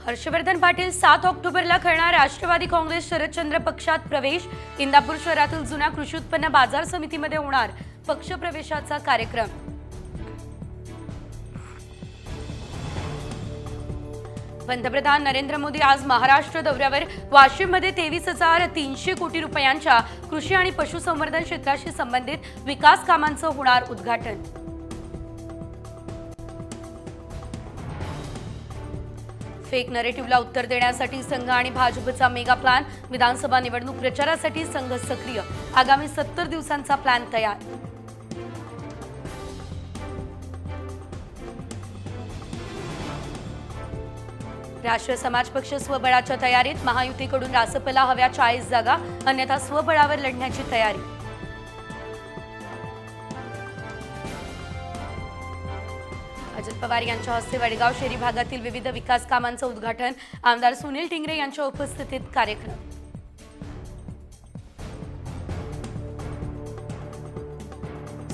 हर्षवर्धन पाटील 7 ऑक्टोबरला करणार राष्ट्रवादी काँग्रेस शरदचंद्र पक्षात प्रवेश। इंदापूर शहरातील जुन्या कृषी उत्पन्न बाजार समितीमध्ये होणार पक्ष प्रवेशाचा कार्यक्रम। पंतप्रधान नरेंद्र मोदी आज महाराष्ट्र दौऱ्यावर। वाशिममध्ये 23,300 कोटी रुपयांच्या कृषी आणि पशुसंवर्धन क्षेत्राशी संबंधित विकास कामांचं होणार उद्घाटन। फेक नरेटिव्हला उत्तर देण्यासाठी संघ आणि भाजपचा मेगा प्लॅन। विधानसभा निवडणूक प्रचारासाठी संघ सक्रिय। आगामी 70 दिवसांचा प्लॅन तयार। राष्ट्रीय समाज पक्ष स्वबळाच्या तयारीत। महायुतीकडून रासपला हव्या 40 जागा, अन्यथा स्वबळावर लढण्याची तयारी। अजित पवार यांच्या हस्ते वडगाव शहरी भागातील विविध विकास कामांचं उद्घाटन। आमदार सुनील टिंगरे यांच्या उपस्थितीत कार्यक्रम।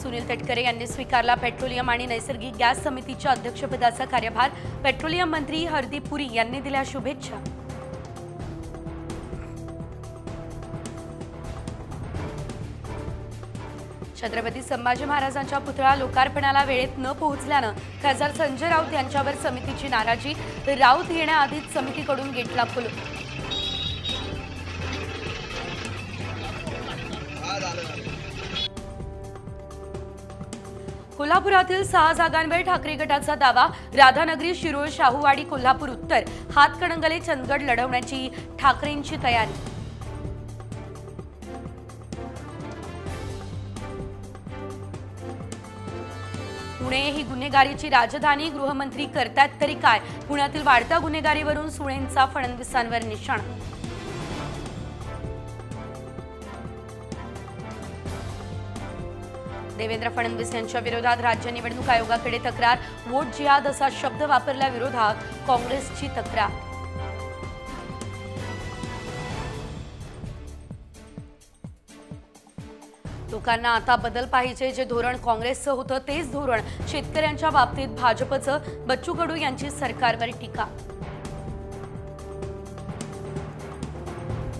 सुनील तटकरे यांनी स्वीकारला पेट्रोलियम आणि नैसर्गिक गॅस समितीच्या अध्यक्षपदाचा कार्यभार। पेट्रोलियम मंत्री हरदीप पुरी यांनी दिल्या शुभेच्छा। छत्रपती संभाजी महाराजांच्या पुतळा लोकार्पणाला वेळेत न पोहोचल्यानं खासदार संजय राऊत यांच्यावर समितीची नाराजी। राऊत येण्याआधीच समितीकडून गेटला खुलं। कोल्हापुरातील 6 जागांवर ठाकरे गटाचा दावा। राधानगरी, शिरोळ, शाहूवाडी, कोल्हापूर उत्तर, हातकणंगले, चंदगड लढवण्याची ठाकरेंची तयारी। पुणे ही गुन्हेगारीची राजधानी। गृहमंत्री करतात तरी काय? पुण्यातील वाढत्या गुन्हेगारीवरून सुळेंचा फडणवीसांवर निशाणा। देवेंद्र फडणवीस यांच्या विरोधात राज्य निवडणूक आयोगाकडे तक्रार। वोट जिहाद असा शब्द वापरल्याविरोधात काँग्रेसची तक्रार। लोकांना आता बदल पाहिजे। जे धोरण काँग्रेसचं होतं तेच धोरण शेतकऱ्यांच्या बाबतीत भाजपचं। बच्चू कडू यांची सरकारवर टीका।